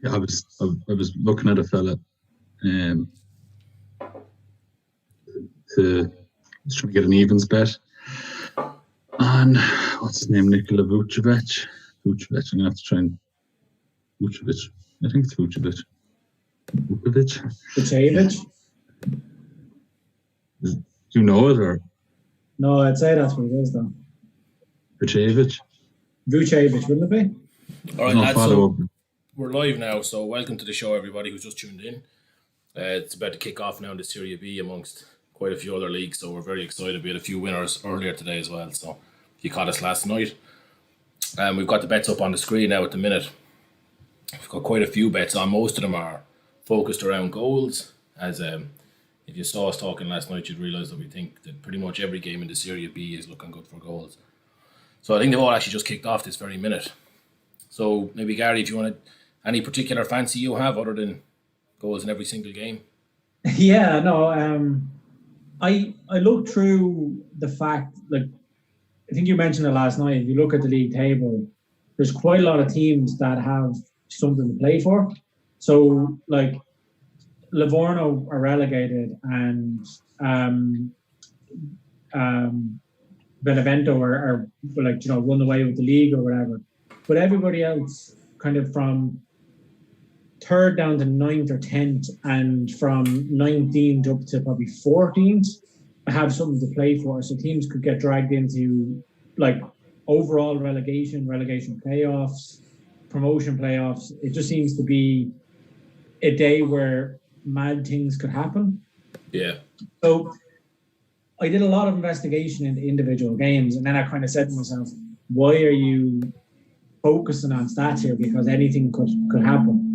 Yeah, I was looking at a fella um, to was trying to get an evens bet on what's his name, Nikola Vucevic. Vucevic. I'm gonna have to try and Vucevic. I think it's Vucevic. Vucevic. Vucevic? Do you know it or No, I'd say that's what it is though. Vucevic? Vucevic, wouldn't it All right, No, lads. follow So up. we're live now. So welcome to the show, everybody who's just tuned in. It's about to kick off now in the Serie B amongst quite a few other leagues. So we're very excited. We had a few winners earlier today as well. So if you caught us last night, we've got the bets up on the screen now at the minute. We've got quite a few bets on. Most of them are focused around goals. As if you saw us talking last night, you'd realise that we think that pretty much every game in the Serie B is looking good for goals. So I think they've all actually just kicked off this very minute. So maybe Gary, if you want to, any particular fancy you have other than goals in every single game? Yeah, no. I looked through the fact, like I think you mentioned it last night. If you look at the league table, there's quite a lot of teams that have something to play for. So like Livorno are relegated, and Benevento are like run away with the league or whatever. But everybody else, kind of from third down to ninth or 10th, and from 19th up to probably 14th, have something to play for. So teams could get dragged into like overall relegation playoffs, promotion playoffs. It just seems to be a day where mad things could happen. Yeah. So I did a lot of investigation into individual games, and then I kind of said to myself, why are you focusing on stats here? Because anything could happen.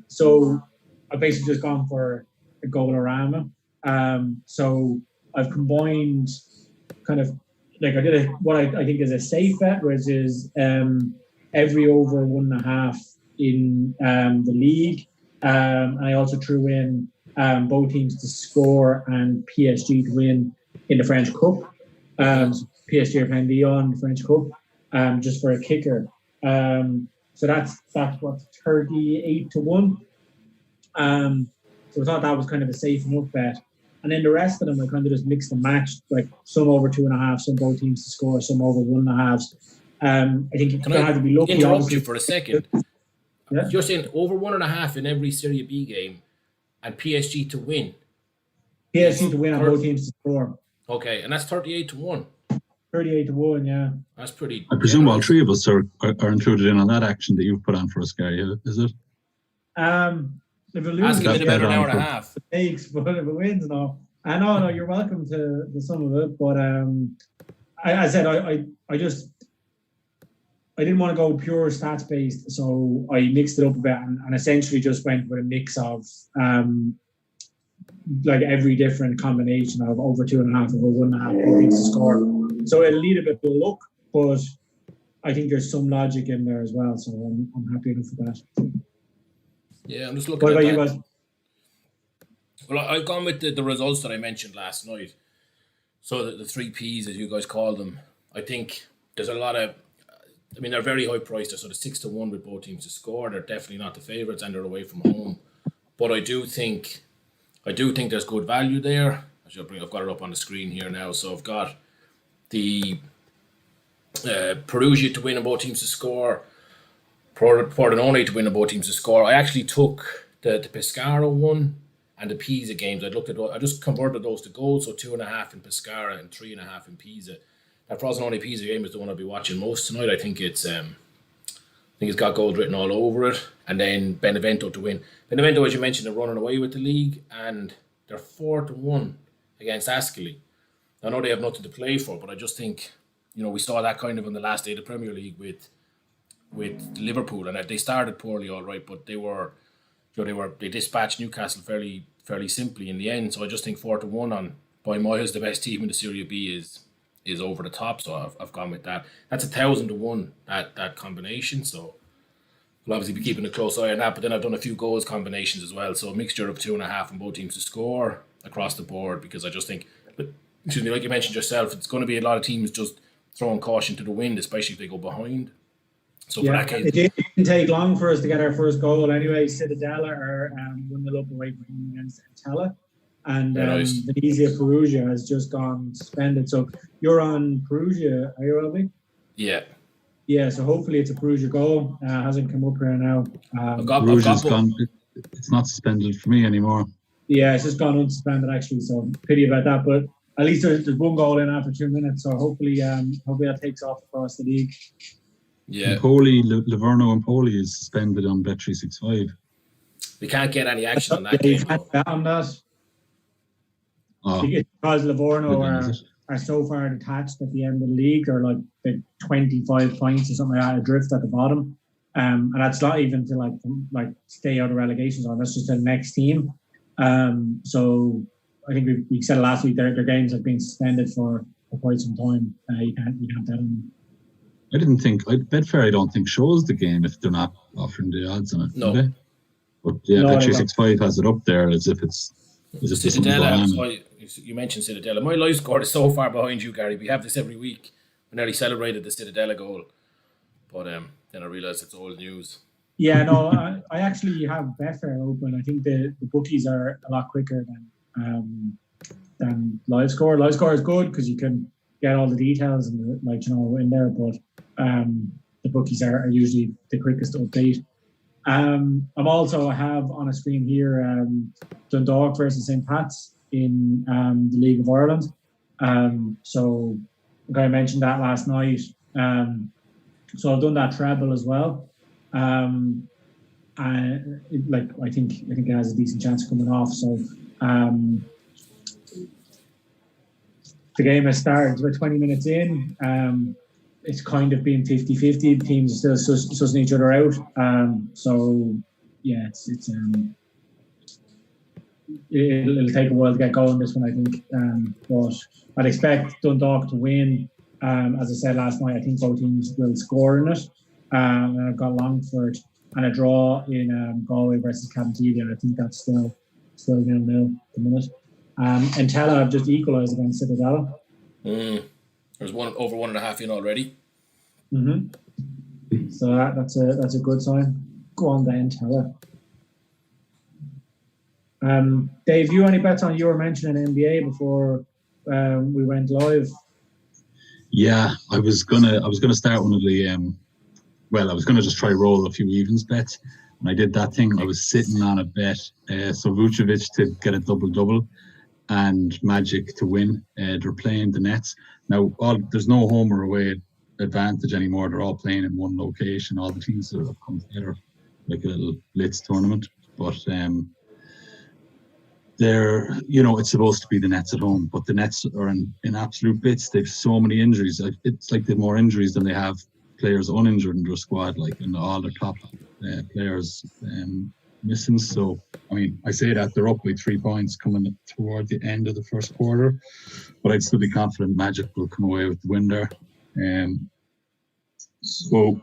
So I've basically just gone for a goal-orama. So I've combined kind of like I did what I think is a safe bet, which is every over 1.5 in the league. And I also threw in both teams to score and PSG to win in the French Cup. PSG are playing Lyon in the French Cup, just for a kicker. So that's what 38-1. So I thought that was kind of a safe enough bet. And then the rest of them, I kind of just mixed and matched, like some over 2.5, some both teams to score, some over 1.5. I think you kind of have to be lucky. Interrupt you for a second. Yeah. You're saying over 1.5 in every Serie B game, and PSG to win. PSG to win and both teams to score. Okay, and that's 38-1. 38-1, yeah. That's pretty. I presume all three of us are included in on that action that you've put on for us, Gary. Is it? If it loses, asking me about an hour and a half. Mistakes, but if it wins, no. I know, no, you're welcome to some of it, but I said I didn't want to go pure stats based, so I mixed it up a bit and essentially just went with a mix of like every different combination of over 2.5, over 1.5 things to score. So it'll need a bit of luck, but I think there's some logic in there as well. So I'm happy enough with that. Yeah, I'm just looking at that. You guys? Well, I've gone with the results that I mentioned last night. So the 3 Ps, as you guys call them, I think there's a lot of, I mean, they're very high priced. They're sort of 6-1 with both teams to score. They're definitely not the favourites, and they're away from home. But I do think there's good value there. I've got it up on the screen here now. So I've got the Perugia to win and both teams to score. Pordenone to win and both teams to score. I actually took the Pescara one and the Pisa games. I just converted those to goals, so 2.5 in Pescara and 3.5 in Pisa. That Frosinone Pisa game is the one I'll be watching most tonight. I think it's got gold written all over it. And then Benevento to win. Benevento, as you mentioned, are running away with the league, and they're 4-1 against Ascoli. I know they have nothing to play for, but I just think, we saw that kind of in the last day of the Premier League with Liverpool, and they started poorly, all right, but they dispatched Newcastle fairly simply in the end. So I just think 4-1 on by miles the best team in the Serie B is over the top. So I've gone with that. That's 1,000-1 that combination. So we'll obviously be keeping a close eye on that. But then I've done a few goals combinations as well. So a mixture of 2.5 on both teams to score across the board, because I just think, but excuse me, like you mentioned yourself, it's going to be a lot of teams just throwing caution to the wind, especially if they go behind. So for that case, it didn't take long for us to get our first goal anyway. Citadella are 1-0 up away from home against Entella. And nice. Venezia Perugia has just gone suspended. So you're on Perugia, are you, Robbie? Yeah. Yeah, so hopefully it's a Perugia goal. Hasn't come up here now. Perugia's gone. It's not suspended for me anymore. Yeah, it's just gone unsuspended actually. So pity about that. But at least there's one goal in after 2 minutes. So hopefully that takes off across the league. Yeah. Empoli, Livorno Empoli is suspended on Bet365. We can't get any action on that You game. can't bet on that. Oh, Because Livorno good, are so far detached at the end of the league. They're like 25 points or something like that, adrift at the bottom. And that's not even to like stay out of relegation zone. That's just the next team. So I think we said last week their games have been suspended for quite some time. You can't bet on them. I didn't think Betfair. I don't think shows the game if they're not offering the odds on it. No. Do they? But yeah, No, Bet365 has it up there as if it's Citadella. You mentioned Citadella. My live score is so far behind you, Gary. We have this every week. We nearly celebrated the Citadella goal, but then I realised it's old news. Yeah, no, I actually have Betfair open. I think the bookies are a lot quicker than live score. Live score is good because you can get all the details and in there, but the bookies are usually the quickest to update. I have on a screen here Dundalk versus St. Pat's in the League of Ireland. So I mentioned that last night. So I've done that treble as well. I think it has a decent chance of coming off. So the game has started. We're 20 minutes in. It's kind of been 50-50. Teams are still sussing each other out. So yeah, it'll take a while to get going, this one, I think. But I'd expect Dundalk to win. As I said last night, I think both teams will score in it. And I've got Longford and a draw in Galway versus Cabinteely. I think that's still 0-0 at the minute. Entella have just equalised against Citadella. There's over 1.5 in already. Mm-hmm. So that's a good sign. Go on then, Entella. Dave, you any bets on? You were mentioning NBA before we went live. Yeah, I was gonna start one of the I was gonna just try roll a few evens bets, and I did that thing. I was sitting on a bet, so Vucevic to get a double and Magic to win. They're playing the Nets now. There's no home or away advantage anymore. They're all playing in one location. All the teams that have come together like a little blitz tournament, but they're, it's supposed to be the Nets at home, but the Nets are in absolute bits. They've so many injuries. It's like they've more injuries than they have players uninjured in their squad, and all their top players missing. So, I mean, I say that they're up by 3 points coming toward the end of the first quarter, but I'd still be confident Magic will come away with the win there. So,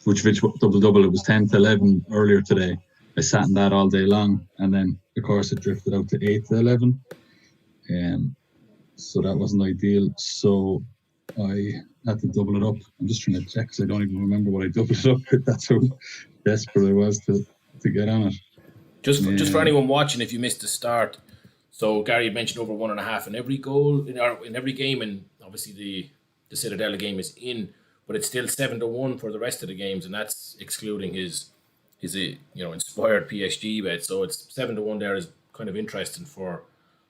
Vucevic double-double, it was 10-11 earlier today. I sat in that all day long, and then of course it drifted out to 8-11, so that wasn't ideal. So I had to double it up. I'm just trying to check because I don't even remember what I doubled it up with. That's how desperate I was to get on it. Just for anyone watching, if you missed the start, so Gary mentioned over 1.5 in every goal in every game, and obviously the Citadella game is in, but it's still 7-1 for the rest of the games, and that's excluding his inspired PSG bet. So it's 7-1 there is kind of interesting for.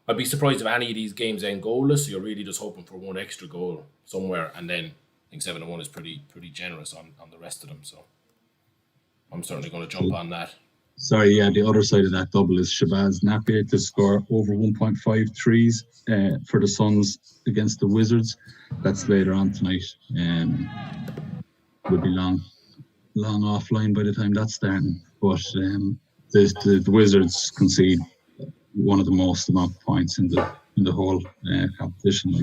I'd be surprised if any of these games end goalless. So you're really just hoping for one extra goal somewhere, and then I think 7-1 is pretty generous on the rest of them. So I'm certainly going to jump on that. Sorry, yeah, the other side of that double is Shabazz Napier to score over 1.5 threes for the Suns against the Wizards. That's later on tonight. Would be long offline by the time that's starting, but the Wizards concede one of the most amount of points in the whole competition.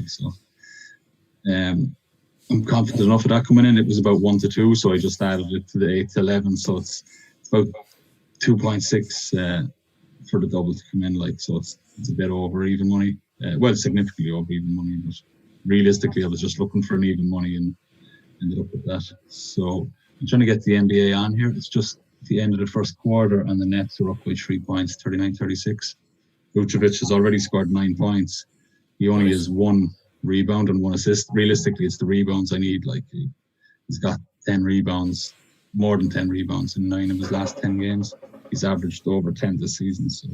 I'm confident enough of that coming in. It was about 1-2, so I just added it to the 8-11, so it's about 2.6 for the double to come in. So it's a bit over even money. Significantly over even money, but realistically, I was just looking for an even money and ended up with that. So I'm trying to get the NBA on here. It's just the end of the first quarter, and the Nets are up by 3 points, 39-36. Vucevic has already scored 9 points. He only has 1 rebound and 1 assist. Realistically, it's the rebounds I need. Like, he's got 10 rebounds, more than 10 rebounds in 9 of his last 10 games. He's averaged over 10 this season. So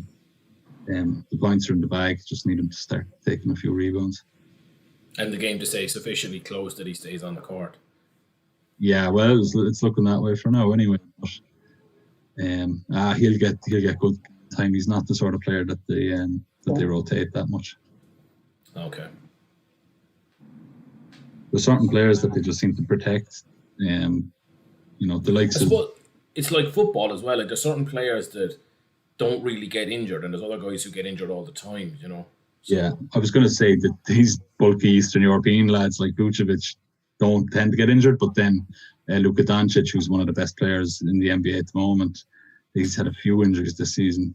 the points are in the bag. Just need him to start taking a few rebounds. And the game to stay sufficiently close that he stays on the court. Yeah, well, it's looking that way for now anyway. But he'll get good time. He's not the sort of player that they rotate that much. Okay. There's certain players that they just seem to protect. The likes of. It's like football as well. Like, there's certain players that don't really get injured, and there's other guys who get injured all the time. So. Yeah, I was going to say that these bulky Eastern European lads like Vucevic don't tend to get injured, but then Luka Doncic, who's one of the best players in the NBA at the moment, he's had a few injuries this season,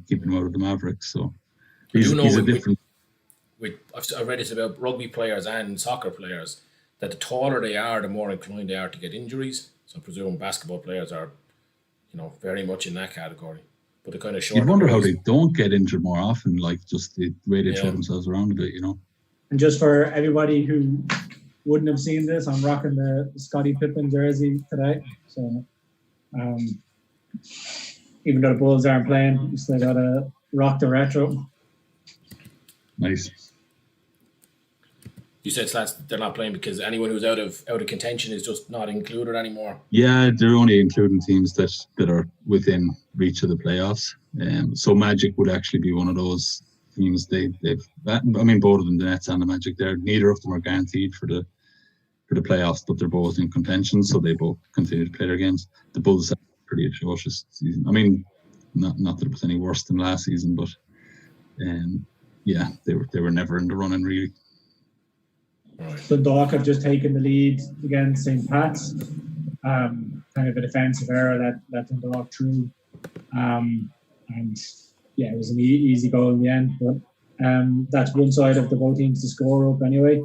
keeping him out of the Mavericks. So he's a different. I've read it about rugby players and soccer players that the taller they are, the more inclined they are to get injuries. So I presume basketball players are, very much in that category. But the kind of short. You'd wonder how they don't get injured more often, like just the way they throw themselves around a bit, And just for everybody who wouldn't have seen this, I'm rocking the Scottie Pippen jersey today. So even though the Bulls aren't playing, you still got to rock the retro. Nice. You said Slats, they're not playing because anyone who's out of contention is just not included anymore. Yeah, they're only including teams that are within reach of the playoffs. So Magic would actually be one of those teams. Both of them, the Nets and the Magic, neither of them are guaranteed for the playoffs, but they're both in contention, so they both continue to play their games. The Bulls had a pretty atrocious season. I mean, not that it was any worse than last season, but they were never in the running really. So Dock have just taken the lead against St. Pat's. Kind of a defensive error that let them Dock through. It was an easy goal in the end. But that's one side of the both teams to score up anyway.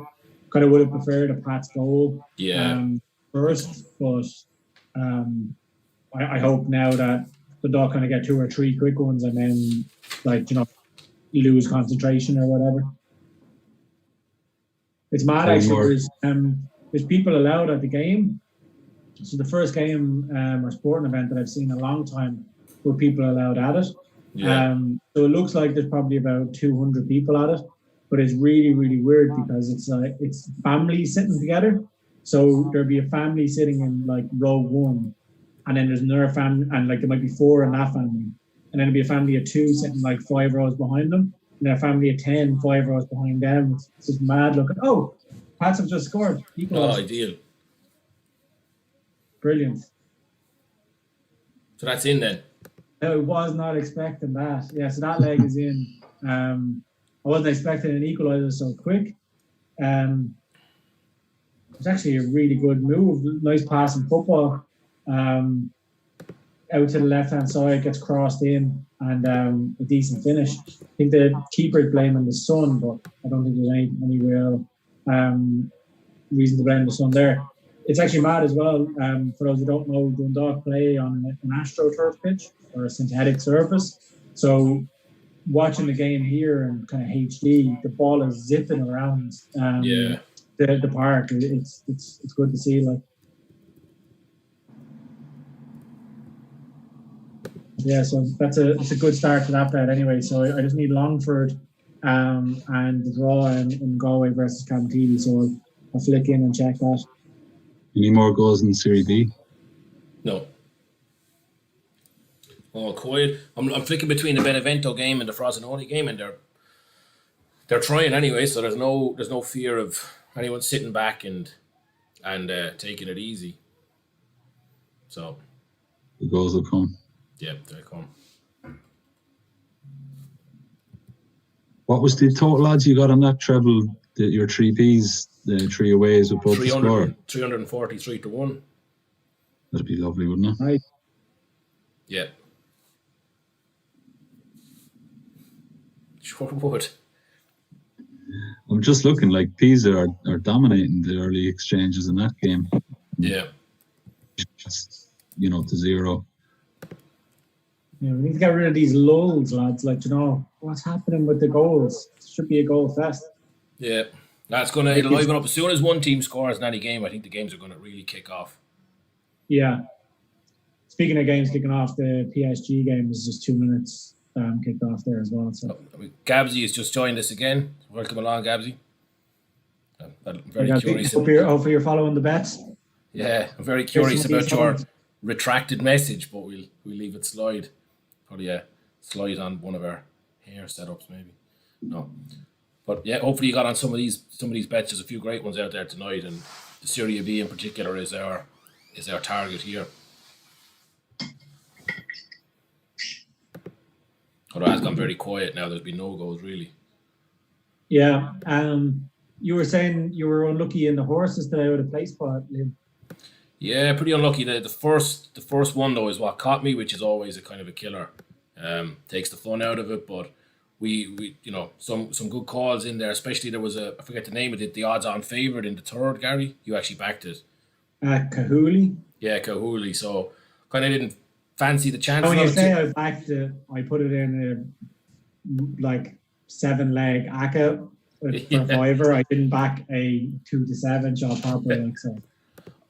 Kind of would have preferred a Pat's goal first, but I hope now that the Dock kind of get 2 or 3 quick ones and then lose concentration or whatever. It's mad actually. There's people allowed at the game. So the first game or sporting event that I've seen in a long time where people allowed at it. Yeah. So it looks like there's probably about 200 people at it, but it's really, really weird because it's families sitting together. So there'll be a family sitting in like row 1, and then there's another family, and like there might be 4 in that family, and then there'll be a family of 2 sitting like 5 rows behind them. And a family of 10, 5 rows behind them. It's just mad looking. Oh, Pats have just scored. Ideal. Brilliant. So that's in then? I was not expecting that. Yeah, so that leg is in. I wasn't expecting an equaliser so quick. It was actually a really good move. Nice pass in football. Out to the left-hand side, gets crossed in, and a decent finish. I think the keeper is blaming the sun, but I don't think there's any real reason to blame the sun there. It's actually mad as well. For those who don't know, Dundalk play on an AstroTurf pitch or a synthetic surface. So watching the game here in kind of HD, the ball is zipping around the park. It's good to see. Like. Yeah, so it's a good start to that bet anyway. So I just need Longford and the draw in Galway versus Camtini. So I'll flick in and check that. Any more goals in Serie B? No. Oh, quiet. I'm flicking between the Benevento game and the Frosinone game, and they're trying anyway. So there's no fear of anyone sitting back and taking it easy. So the goals will come. Yeah, they come. What was the total odds you got on that treble? Your 3 Ps, the 3 aways with both the score? 343 to 1. That'd be lovely, wouldn't it? Right. Yeah. Sure would. I'm just looking like Pisa are dominating the early exchanges in that game. Yeah. to 0. We need to get rid of these lulls, lads. What's happening with the goals? It should be a goal fest. Yeah, it'll liven up as soon as one team scores in any game. I think the games are going to really kick off. Yeah. Speaking of games kicking off, the PSG game is just 2 minutes kicked off there as well. So Gabsy has just joined us again. Welcome along, Gabsy. I'm very curious. Hopefully you're following the bets. Yeah, I'm very curious about your retracted message, but we'll leave it slide. Probably slide on one of our hair setups, maybe. No, but yeah, hopefully you got on some of these bets. There's a few great ones out there tonight, and the Serie B in particular is our target here. Although it has gone very quiet now. There's been no goals really. Yeah. You were saying you were unlucky in the horses today with a play spot, Liam. Yeah, pretty unlucky. The first one though is what caught me, which is always a kind of a killer. Takes the fun out of it, but we some good calls in there. Especially there was I forget the name of it, the odds-on favourite in the third. Gary, you actually backed it. Cahooley. Yeah, Cahooley. So kind of didn't fancy the chance. When you say I backed it, I put it in a 7-leg ACCA for $5. I didn't back a 2-7 shot proper. So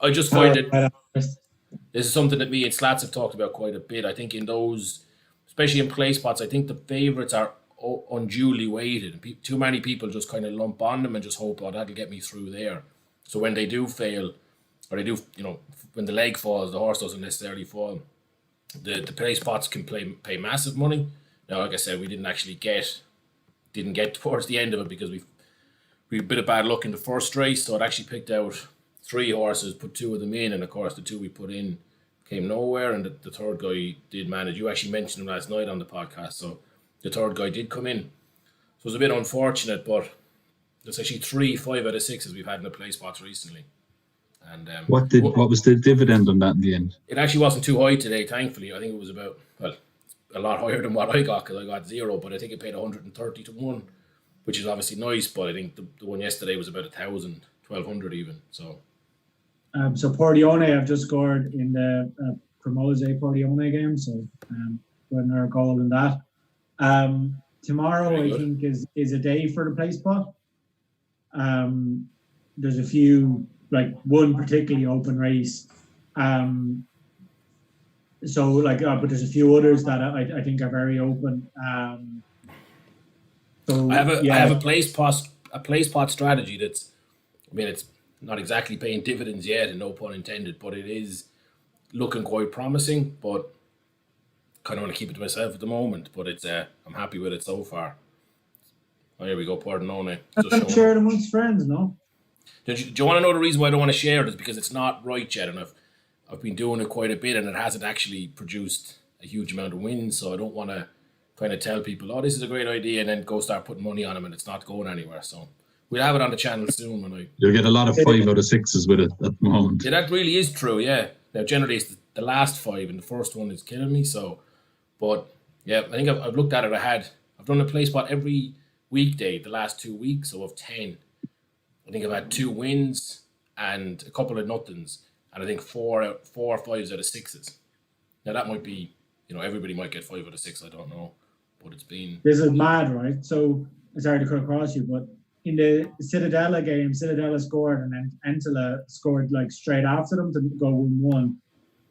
I just find it. This is something that me and Slats have talked about quite a bit. I think in those, especially in play spots, I think the favourites are unduly weighted. Too many people just kind of lump on them and just hope, that'll get me through there. So when they do fail, or they do, when the leg falls, the horse doesn't necessarily fall. The play spots can pay massive money. Now, like I said, we didn't get towards the end of it because we had a bit of bad luck in the first race. So it actually picked out 3 horses, put 2 of them in, and of course the 2 we put in came nowhere, and the third guy did manage. You actually mentioned him last night on the podcast, so the third guy did come in. So it was a bit unfortunate, but there's actually 3 5 out of 6s we've had in the play spots recently. And what was the dividend on that in the end? It actually wasn't too high today, thankfully. I think it was about a lot higher than what I got because I got 0, but I think it paid 130 to 1, which is obviously nice. But I think the one yesterday was about 1,000, 1,200 even. So. So Portione have just scored in the Cremose Portione game, so putting our goal in that. Tomorrow I think is a day for the play spot. There's a few, one particularly open race. But there's a few others that I think are very open. I have a play spot strategy that's, it's not exactly paying dividends yet, and no pun intended, but it is looking quite promising. But kind of want to keep it to myself at the moment. But it's I'm happy with it so far. Oh, here we go, Pordenone. Share it amongst friends, no? Do you want to know the reason why I don't want to share it? Is because it's not right yet, and I've been doing it quite a bit, and it hasn't actually produced a huge amount of wins. So I don't want to kind of tell people, this is a great idea, and then go start putting money on them, and it's not going anywhere. So. We'll have it on the channel soon. You'll get a lot of 5 out of 6s with it at the moment. Yeah, that really is true, yeah. Now, generally, it's the last 5, and the first one is killing me. So, but, yeah, I think I've looked at it. I've done a play spot every weekday the last 2 weeks, so of 10. I think I've had 2 wins and a couple of nothings, and I think 4 or 5s out of 6s. Now, that might be, everybody might get 5 out of 6, I don't know. But it's been... This is mad, right? So, sorry to cut across you, but in the Cittadella game, Cittadella scored and then Entela scored straight after them to go 1-1.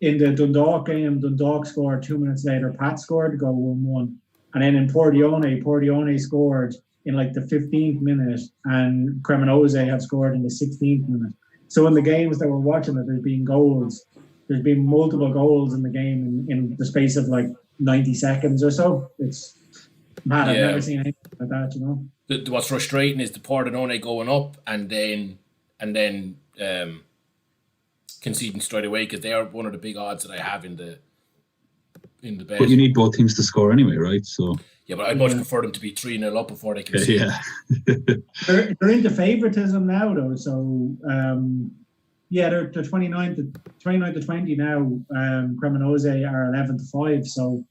In the Dundalk game, Dundalk scored 2 minutes later, Pat scored to go 1-1. And then in Portione scored in the 15th minute, and Cremonese have scored in the 16th minute. So in the games that we're watching, there's been goals. There's been multiple goals in the game in the space of 90 seconds or so. It's mad. I've never seen anything like that, What's frustrating is the Pordenone going up and then conceding straight away, because they are one of the big odds that I have in the bet. But you need both teams to score anyway, right? So yeah, but I'd much prefer them to be 3-0 up before they concede. Yeah. They're into favoritism now, though. So they're 29 to 20 now. Cremonese are 11 to 5. So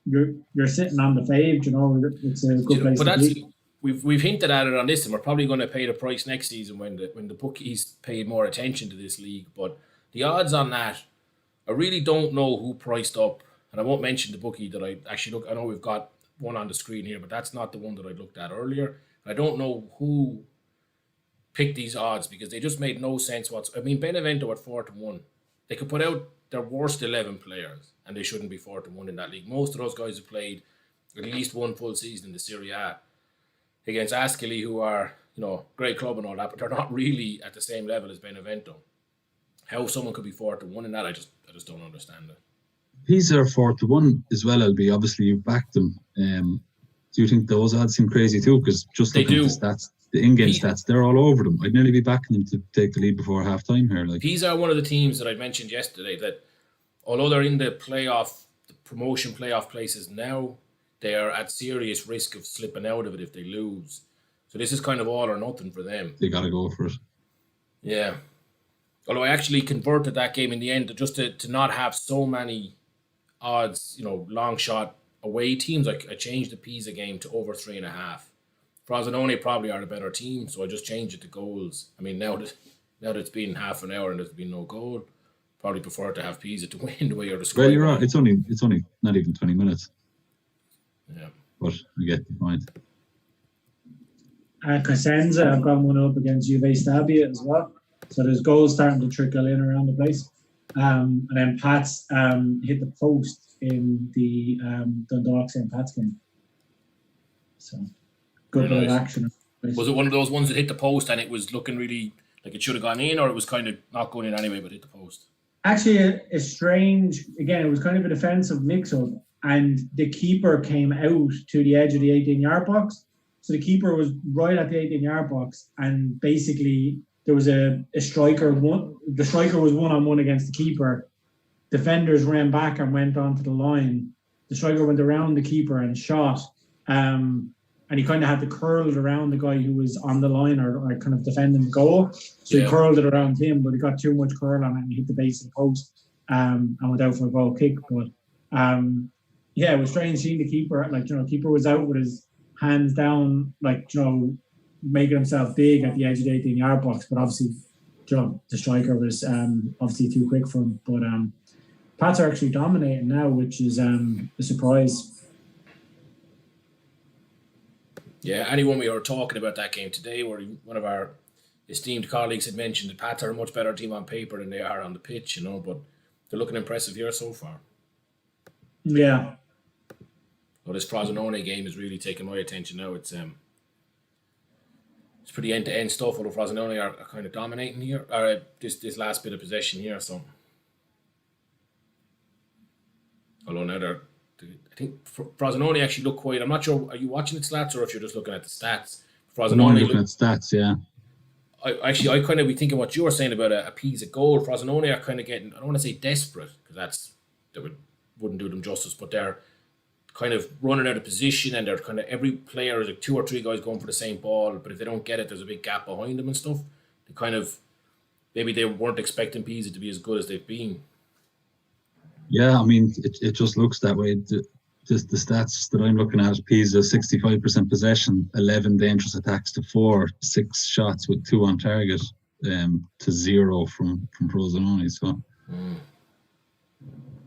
you're sitting on the fave, it's a good place to be. We've hinted at it on this, and we're probably going to pay the price next season when the bookies pay more attention to this league. But the odds on that, I really don't know who priced up, and I won't mention the bookie that I actually look. I know we've got one on the screen here, but that's not the one that I looked at earlier. I don't know who picked these odds because they just made no sense whatsoever. I mean, Benevento at 4-1, they could put out their worst 11 players, and they shouldn't be 4-1 in that league. Most of those guys have played at least one full season in the Serie A against Ascoli, who are, great club and all that, but they're not really at the same level as Benevento. How someone could be 4-1 in that, I just don't understand it. He's there 4-1 as well, LB. Obviously, you backed them. Do you think those odds seem crazy too? Because just looking at the stats, the in-game stats, they're all over them. I'd nearly be backing them to take the lead before half time here. These are one of the teams that I mentioned yesterday that, although they're in the promotion playoff places now, they are at serious risk of slipping out of it if they lose. So this is kind of all or nothing for them. They got to go for it. Yeah. Although I actually converted that game in the end just to not have so many odds, long shot away teams. I changed the Pisa game to over 3.5. Frosinone probably are the better team, so I just changed it to goals. I mean, now that it's been half an hour and there's been no goal, probably prefer to have Pisa to win the way you're describing. Well, you're right. It's only not even 20 minutes. Yeah. But I get the point. Cosenza have gone one up against Juve Stabia as well. So there's goals starting to trickle in around the place. And then Pats hit the post in the Dundalk St. Pat's game. So good bit of action. Was it one of those ones that hit the post and it was looking really like it should have gone in, or it was kind of not going in anyway but hit the post? Actually, a strange, again, it was kind of a defensive mix-up, and the keeper came out to the edge of the 18-yard box. So the keeper was right at the 18-yard box, and basically there was a striker. The striker was one-on-one against the keeper. Defenders ran back and went onto the line. The striker went around the keeper and shot. And he kind of had to curl it around the guy who was on the line or kind of defending the goal. So he curled it around him, but he got too much curl on it and he hit the base of the post and went out for a goal kick. But it was strange seeing the keeper. Keeper was out with his hands down, making himself big at the edge of the 18-yard box. But obviously, the striker was obviously too quick for him. But Pats are actually dominating now, which is a surprise. Yeah, anyone we were talking about that game today, where one of our esteemed colleagues had mentioned that Pats are a much better team on paper than they are on the pitch, but they're looking impressive here so far. Yeah. Well, this Frosinone game is really taking my attention now. It's pretty end-to-end stuff, although Frosinone are kind of dominating here, or this last bit of possession here, so. Although now I think Frosinone actually look quiet. I'm not sure. Are you watching the stats or if you're just looking at the stats? Frosinone looking at stats, yeah. I kind of be thinking what you were saying about a Pisa goal. Frosinone are kind of getting, I don't want to say desperate, because wouldn't do them justice, but they're kind of running out of position, and they're kind of every player is like 2 or 3 guys going for the same ball, but if they don't get it, there's a big gap behind them and stuff. They kind of, maybe they weren't expecting Pisa to be as good as they've been. Yeah, I mean, it just looks that way. The stats that I'm looking at, Pisa 65% possession, 11 dangerous attacks to 4, 6 shots with 2 on target, to 0 from Frosinone. So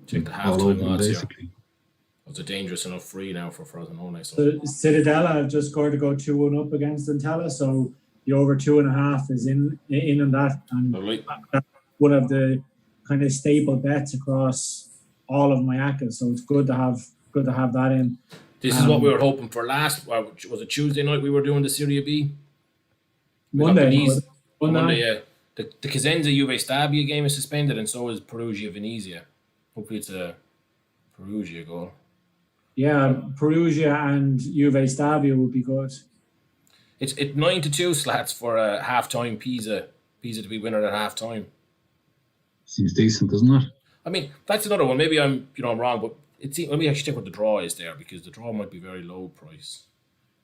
check the halftime odds basically. It's a dangerous enough free now for Frosinone. So Cittadella have just scored to go 2-1 up against Entella, so the over 2.5 is in on that, and one of the kind of staple bets across all of my ACCAs, so it's good to have that in. This is what we were hoping for last. Was it Tuesday night we were doing the Serie B? Monday, yeah. The Cosenza Juve Stabia game is suspended, and so is Perugia Venezia. Hopefully it's a Perugia goal. Yeah, Perugia and Juve Stabia would be good. It's 9-2 slats for a half-time Pisa to be winner at half-time. Seems decent, doesn't it? I mean, that's another one. Maybe I'm wrong, but let me actually check what the draw is there, because the draw might be very low price.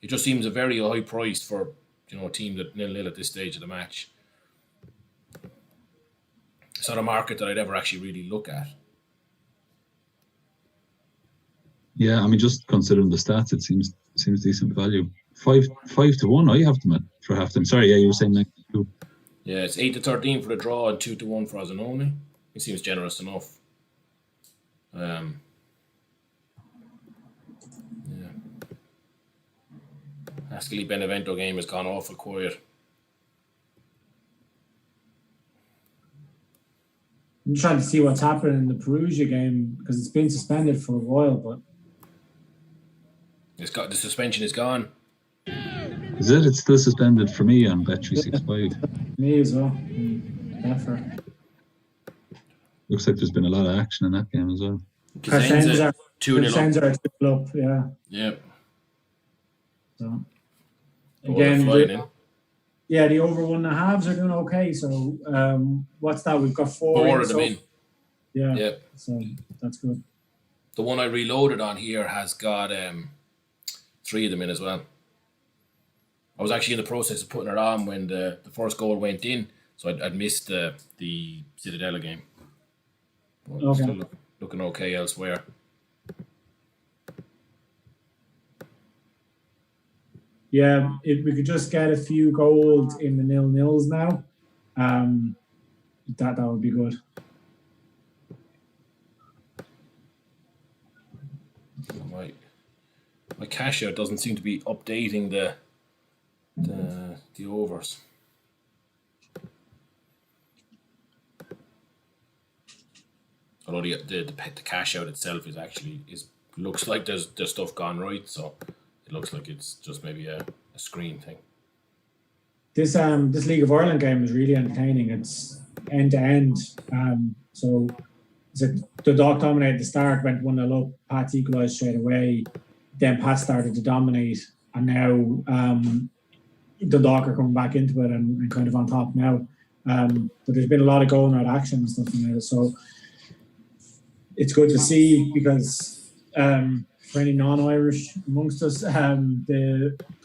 It just seems a very high price for a team that 0-0 at this stage of the match. It's not a market that I'd ever actually really look at. Yeah, I mean, just considering the stats, it seems decent value. 5-1, I have them at for halftime. Sorry, yeah, you were saying 92. Yeah, it's 8-13 for the draw and 2-1 for Frosinone. He seems generous enough. Yeah. Ascoli Benevento game has gone awful quiet. I'm trying to see what's happening in the Perugia game because it's been suspended for a while, but The suspension is gone. Is it? It's still suspended for me on Bet365. me as well. Effort. Looks like there's been a lot of action in that game as well. Cosenza 2-0 are 2-0 up, yeah. Yep. So Again, the over 1.5s are doing okay. So what's that? We've got four of them in. Yeah. Yep. So that's good. The one I reloaded on here has got 3 of them in as well. I was actually in the process of putting it on when the first goal went in, so I'd missed the Cittadella game. But Okay. Still looking okay elsewhere. Yeah, if we could just get a few goals in the 0-0s now, that would be good. My cash out doesn't seem to be updating the overs. Although the cash out itself looks like there's stuff gone right, so it looks like it's just maybe a screen thing. This League of Ireland game is really entertaining. It's end to end. So the Dock dominated at the start, went 1-0 up. Pats equalised straight away. Then Pat started to dominate, and now the Dock are coming back into it and kind of on top now. But there's been a lot of goal and action and stuff in there, so it's good to see because for any non-Irish amongst us, the